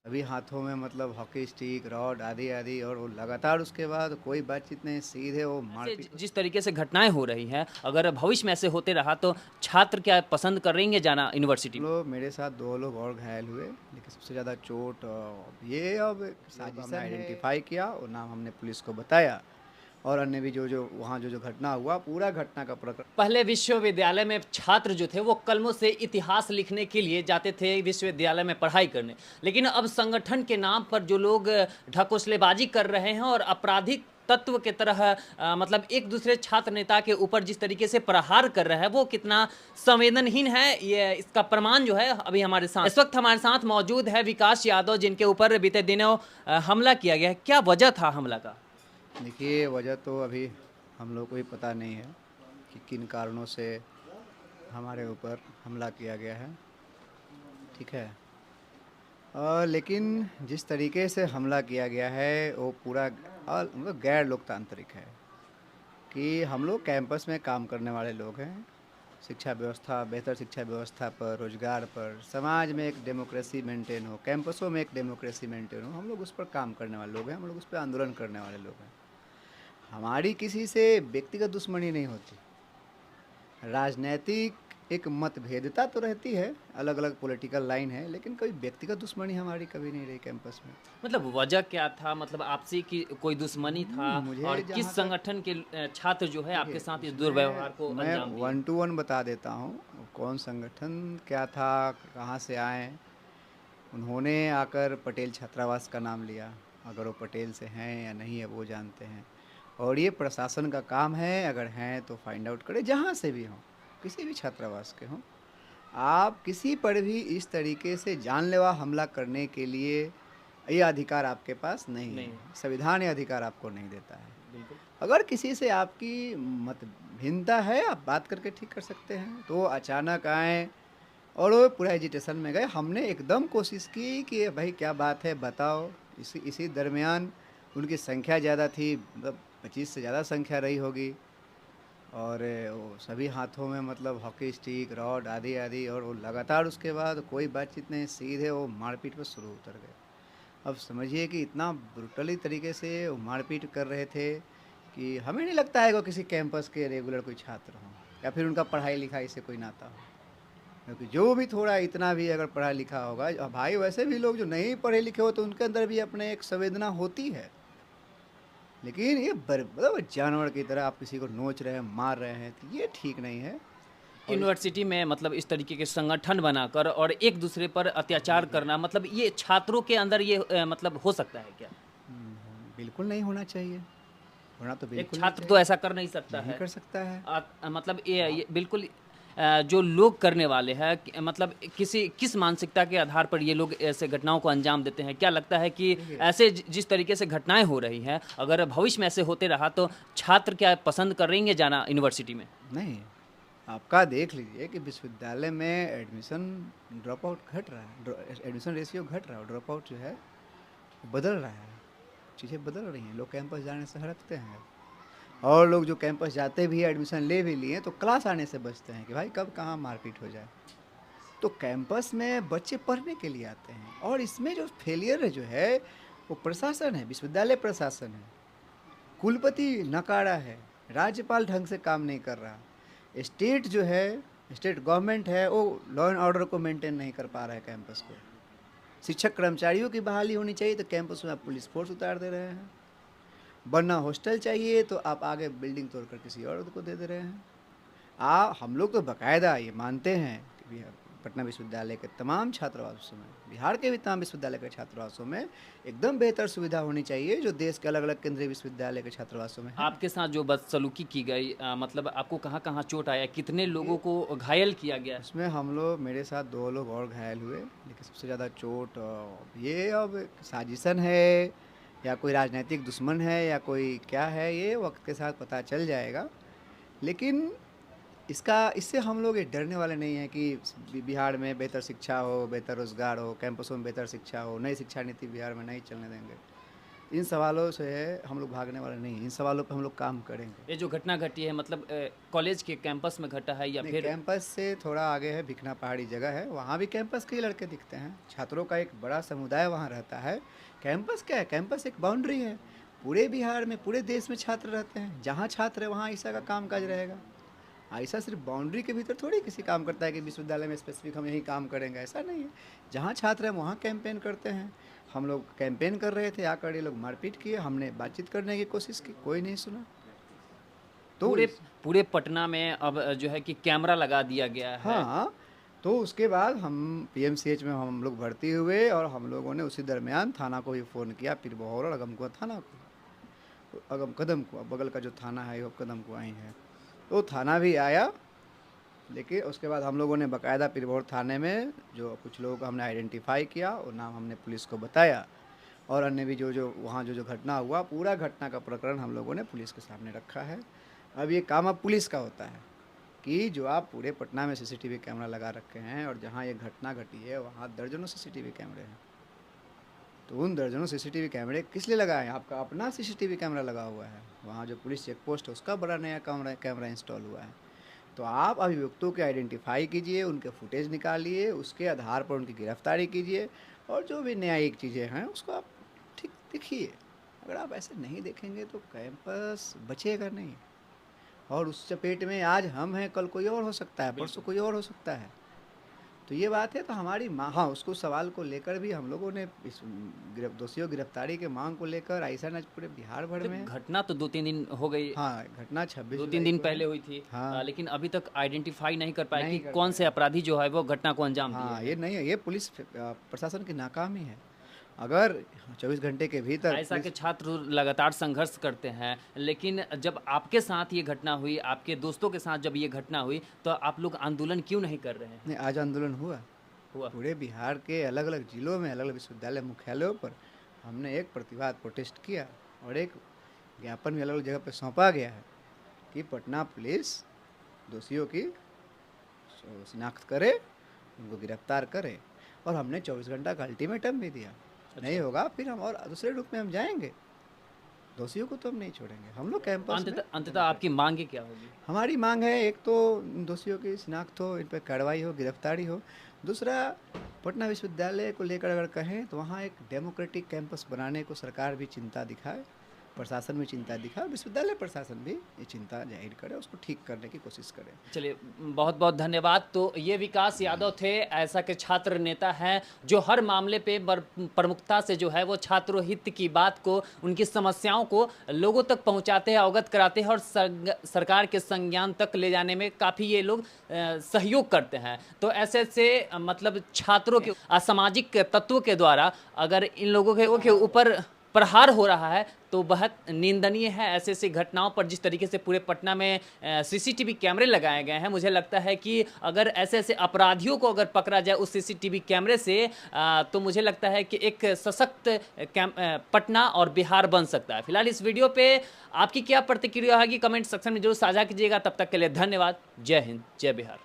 अभी हाथों में मतलब हॉकी स्टिक, रॉड आदि आदि और वो लगातार उसके बाद कोई बातचीत नहीं, सीधे वो ऐसे मारपीट। जिस तरीके से घटनाएं हो रही हैं, अगर भविष्य में ऐसे होते रहा तो छात्र क्या पसंद करेंगे जाना यूनिवर्सिटी हम में? लोग मेरे साथ 2 लोग और घायल हुए, लेकिन सबसे ज़्यादा चोट ये अब साजिश हमने आइडेंटिफ़ाई किया और नाम हमने पुलिस को बताया और अन्य भी जो-जो वहाँ जो-जो घटना हुआ, पूरा घटना का प्रकरण। पहले विश्वविद्यालय में छात्र जो थे वो कलमों से इतिहास लिखने के लिए जाते थे विश्वविद्यालय में पढ़ाई करने। लेकिन अब संगठन के नाम पर जो लोग ढकोसलेबाजी कर रहे हैं और आपराधिक तत्व के तरह मतलब एक दूसरे छात्र नेता के ऊपर जिस तरीके से प्रहार कर रहे हैं वो कितना संवेदनहीन है, ये इसका प्रमाण जो है अभी हमारे साथ इस वक्त हमारे साथ मौजूद है विकास यादव, जिनके ऊपर बीते दिनों हमला किया गया है। क्या वजह था हमला का? देखिए, वजह तो अभी हम लोग को भी पता नहीं है कि किन कारणों से हमारे ऊपर हमला किया गया है, ठीक है? लेकिन जिस तरीके से हमला किया गया है वो पूरा मतलब गैर लोकतांत्रिक है कि हम लोग कैंपस में काम करने वाले लोग हैं। शिक्षा व्यवस्था, बेहतर शिक्षा व्यवस्था पर, रोजगार पर, समाज में एक डेमोक्रेसी मेंटेन हो, कैंपसों में एक डेमोक्रेसी मेंटेन हो, हम लोग उस पर काम करने वाले लोग हैं, हम लोग उस पर आंदोलन करने वाले लोग हैं। हमारी किसी से व्यक्तिगत दुश्मनी नहीं होती। राजनैतिक एक मतभेदता तो रहती है, अलग अलग पॉलिटिकल लाइन है, लेकिन कभी व्यक्तिगत दुश्मनी हमारी कभी नहीं रही कैंपस में। मतलब वजह क्या था? मतलब आपसी की कोई दुश्मनी था? और मुझे किस जहाँ तक संगठन के छात्र जो है आपके देखिए, साथ इस उसमें दुर्व्यवहार को मैं अंजाम दिए? 1 टू 1 बता देता हूँ, कौन संगठन क्या था, कहाँ से आए। उन्होंने आकर पटेल छात्रावास का नाम लिया, अगर वो पटेल से हैं या नहीं है वो जानते हैं। और ये प्रशासन का काम है, अगर हैं तो फाइंड आउट करें, जहाँ से भी हों, किसी भी छात्रावास के हों। आप किसी पर भी इस तरीके से जानलेवा हमला करने के लिए ये अधिकार आपके पास नहीं है। नहीं, संविधान ये अधिकार आपको नहीं देता है। बिल्कुल। अगर किसी से आपकी मतभिन्नता है, आप बात करके ठीक कर सकते हैं। तो अचानक आए और वो पूरा एजिटेशन में गए। हमने एकदम कोशिश की कि भाई क्या बात है बताओ। इसी इसी दरमियान उनकी संख्या ज़्यादा थी, मतलब 25 से ज़्यादा संख्या रही होगी। और वो सभी हाथों में मतलब हॉकी स्टिक, रॉड आदि आदि और वो लगातार उसके बाद कोई बातचीत नहीं, सीधे वो मारपीट पे शुरू उतर गए। अब समझिए कि इतना ब्रुटली तरीके से वो मारपीट कर रहे थे कि हमें नहीं लगता है वो किसी कैंपस के रेगुलर कोई छात्र हों या फिर उनका पढ़ाई लिखाई से कोई नाता हो। क्योंकि जो भी थोड़ा इतना भी अगर पढ़ा लिखा होगा, भाई वैसे भी लोग जो नहीं पढ़े लिखे हो तो उनके अंदर भी अपने एक संवेदना होती है। लेकिन ये मतलब जानवर की तरह आप किसी को नोच रहे हैं, मार रहे हैं, तो ये ठीक नहीं है। और इस यूनिवर्सिटी में मतलब इस तरीके के संगठन बनाकर और एक दूसरे पर अत्याचार करना, मतलब ये छात्रों के अंदर ये मतलब हो सकता है क्या? बिल्कुल नहीं होना चाहिए, होना तो एक बिल्कुल नहीं छात्र तो चाहिए, ऐसा कर नहीं सकता नहीं है। कर सकता है। मतलब आप ये बिल्कुल जो लोग करने वाले हैं मतलब किस मानसिकता के आधार पर ये लोग ऐसे घटनाओं को अंजाम देते हैं? क्या लगता है कि देखिए, ऐसे जिस तरीके से घटनाएं हो रही हैं, अगर भविष्य में ऐसे होते रहा तो छात्र क्या पसंद करेंगे जाना यूनिवर्सिटी में? नहीं, आपका देख लीजिए कि विश्वविद्यालय में एडमिशन ड्रॉप आउट घट रहा है, एडमिशन रेशियो घट रहा है, ड्रॉप आउट जो है बदल रहा है, चीज़ें बदल रही हैं, लोग कैंपस जाने से हटते हैं। और लोग जो कैंपस जाते भी हैं, एडमिशन ले भी लिए, तो क्लास आने से बचते हैं कि भाई कब कहाँ मारपीट हो जाए। तो कैंपस में बच्चे पढ़ने के लिए आते हैं और इसमें जो फेलियर है जो है वो प्रशासन है, विश्वविद्यालय प्रशासन है, कुलपति नकारा है, राज्यपाल ढंग से काम नहीं कर रहा, स्टेट जो है, स्टेट गवर्नमेंट है वो लॉ एंड ऑर्डर को मेंटेन नहीं कर पा रहा है कैंपस को। शिक्षक कर्मचारियों की बहाली होनी चाहिए तो कैंपस में आप पुलिस फोर्स उतार दे रहे हैं। बनना हॉस्टल चाहिए तो आप आगे बिल्डिंग तोड़कर किसी और को दे दे रहे हैं। हम लोग तो बाकायदा ये मानते हैं कि पटना विश्वविद्यालय के तमाम छात्रावासों में, बिहार के भी तमाम विश्वविद्यालय के छात्रावासों में एकदम बेहतर सुविधा होनी चाहिए जो देश के अलग अलग केंद्रीय विश्वविद्यालय के छात्रावासों में है। आपके साथ जो बदसलूकी की गई, मतलब आपको कहाँ-कहाँ चोट आया? कितने ये लोगों को घायल किया गया? उसमें हम लोग, मेरे साथ 2 लोग और घायल हुए, लेकिन सबसे ज़्यादा चोट ये अब साजिशन है या कोई राजनीतिक दुश्मन है या कोई क्या है, ये वक्त के साथ पता चल जाएगा। लेकिन इससे हम लोग ये डरने वाले नहीं हैं कि बिहार में बेहतर शिक्षा हो, बेहतर रोजगार हो, कैंपसों में बेहतर शिक्षा हो, नई शिक्षा नीति बिहार में नहीं चलने देंगे। इन सवालों से हम लोग भागने वाले नहीं हैं, इन सवालों पे हम लोग काम करेंगे। ये जो घटना घटी है मतलब कॉलेज के कैंपस में घटा है या नहीं, फिर कैंपस से थोड़ा आगे है, भिखना पहाड़ी जगह है, वहाँ भी कैंपस के ही लड़के दिखते हैं। छात्रों का एक बड़ा समुदाय वहाँ रहता है। कैंपस क्या है, कैंपस एक बाउंड्री है। पूरे बिहार में, पूरे देश में छात्र रहते हैं। जहाँ छात्र है वहाँ ऐसा का कामकाज रहेगा। ऐसा सिर्फ बाउंड्री के भीतर थोड़ी किसी काम करता है कि विश्वविद्यालय में स्पेसिफिक हम यही काम करेंगे, ऐसा नहीं है। जहाँ छात्र हैं वहाँ कैंपेन करते हैं। हम लोग कैंपेन कर रहे थे, आकर ये लोग मारपीट किए, हमने बातचीत करने की कोशिश की, कोई नहीं सुना। तो पूरे पूरे पटना में अब जो है कि कैमरा लगा दिया गया है। हाँ, तो उसके बाद हम पीएमसीएच में हम लोग भर्ती हुए और हम लोगों ने उसी दरमियान थाना को भी फ़ोन किया, पीरबहोर और अगमकुआं थाना को, कदम को, बगल का जो थाना है वो कदम को आई है, तो थाना भी आया। लेकिन उसके बाद हम लोगों ने बाकायदा पीरबहोर थाने में जो कुछ लोगों को हमने आइडेंटिफाई किया और नाम हमने पुलिस को बताया, और अन्य भी जो वहाँ जो घटना हुआ, पूरा घटना का प्रकरण हम लोगों ने पुलिस के सामने रखा है। अब ये काम अब पुलिस का होता है कि जो आप पूरे पटना में सीसीटीवी कैमरा लगा रखे हैं और जहाँ ये घटना घटी है वहाँ दर्जनों सीसीटीवी कैमरे हैं, तो उन दर्जनों सीसीटीवी कैमरे किस लिए लगाए हैं? आपका अपना सीसीटीवी कैमरा लगा हुआ है, वहाँ जो पुलिस चेक पोस्ट है उसका बड़ा नया कैमरा इंस्टॉल हुआ है। तो आप अभियुक्तों के आइडेंटिफाई कीजिए, उनके फुटेज निकालिए, उसके आधार पर उनकी गिरफ्तारी कीजिए, और जो भी न्यायिक चीज़ें हैं उसको आप ठीक देखिए। अगर आप ऐसे नहीं देखेंगे तो कैंपस बचेगा नहीं, और उस चपेट में आज हम हैं, कल कोई और हो सकता है, परसों कोई और हो सकता है। तो ये बात है। तो हमारी हाँ, उसको सवाल को लेकर भी हम लोगों ने इस दोषियों गिरफ्तारी के मांग को लेकर ऐसा न पूरे बिहार भर में। घटना तो 2-3 दिन हो गई। हाँ, घटना 26 2-3 दिन पहले हुई थी। हाँ। लेकिन अभी तक आइडेंटिफाई नहीं कर पाए नहीं कि कर कौन से अपराधी जो है वो घटना को अंजाम दिए हाँ, हैं। ये नहीं है, ये पुलिस प्रशासन की नाकामी है। अगर 24 घंटे के भीतर ऐसा के छात्र लगातार संघर्ष करते हैं, लेकिन जब आपके साथ ये घटना हुई, आपके दोस्तों के साथ जब ये घटना हुई, तो आप लोग आंदोलन क्यों नहीं कर रहे हैं? नहीं, आज आंदोलन हुआ हुआ पूरे बिहार के अलग अलग जिलों में, अलग अलग विश्वविद्यालय मुख्यालयों पर हमने एक प्रतिवाद प्रोटेस्ट किया, और एक ज्ञापन भी अलग अलग जगह पर सौंपा गया है कि पटना पुलिस दोषियों की शिनाख्त करे, उनको गिरफ्तार करे, और हमने 24 घंटा का अल्टीमेटम भी दिया। नहीं होगा फिर हम और दूसरे रूप में हम जाएंगे, दोषियों को तो हम नहीं छोड़ेंगे। हम लोग कैंपस में अंततः आपकी मांगे क्या होगी? हमारी मांग है, एक तो इन दोषियों की शिनाख्त हो, इन पर कार्रवाई हो, गिरफ्तारी हो। दूसरा, पटना विश्वविद्यालय को लेकर अगर कहें तो वहाँ एक डेमोक्रेटिक कैंपस बनाने को सरकार भी चिंता दिखाए, प्रशासन भी चिंता दिखाए, विश्वविद्यालय प्रशासन भी ये चिंता जाहिर करे, उसको ठीक करने की कोशिश करे। चलिए, बहुत बहुत धन्यवाद। तो ये विकास यादव थे, ऐसा के छात्र नेता हैं जो हर मामले पे प्रमुखता से जो है वो छात्रों हित की बात को, उनकी समस्याओं को लोगों तक पहुंचाते हैं, अवगत कराते हैं, और सरकार के संज्ञान तक ले जाने में काफ़ी ये लोग सहयोग करते हैं। तो ऐसे मतलब छात्रों के असामाजिक तत्वों के द्वारा अगर इन लोगों के ऊपर प्रहार हो रहा है तो बहुत निंदनीय है। ऐसे ऐसी घटनाओं पर जिस तरीके से पूरे पटना में सीसीटीवी कैमरे लगाए गए हैं, मुझे लगता है कि अगर ऐसे ऐसे अपराधियों को अगर पकड़ा जाए उस सीसीटीवी कैमरे से, तो मुझे लगता है कि एक सशक्त पटना और बिहार बन सकता है। फिलहाल इस वीडियो पे आपकी क्या प्रतिक्रिया होगी, कमेंट सेक्शन में जरूर साझा कीजिएगा। तब तक के लिए धन्यवाद। जय हिंद, जय बिहार।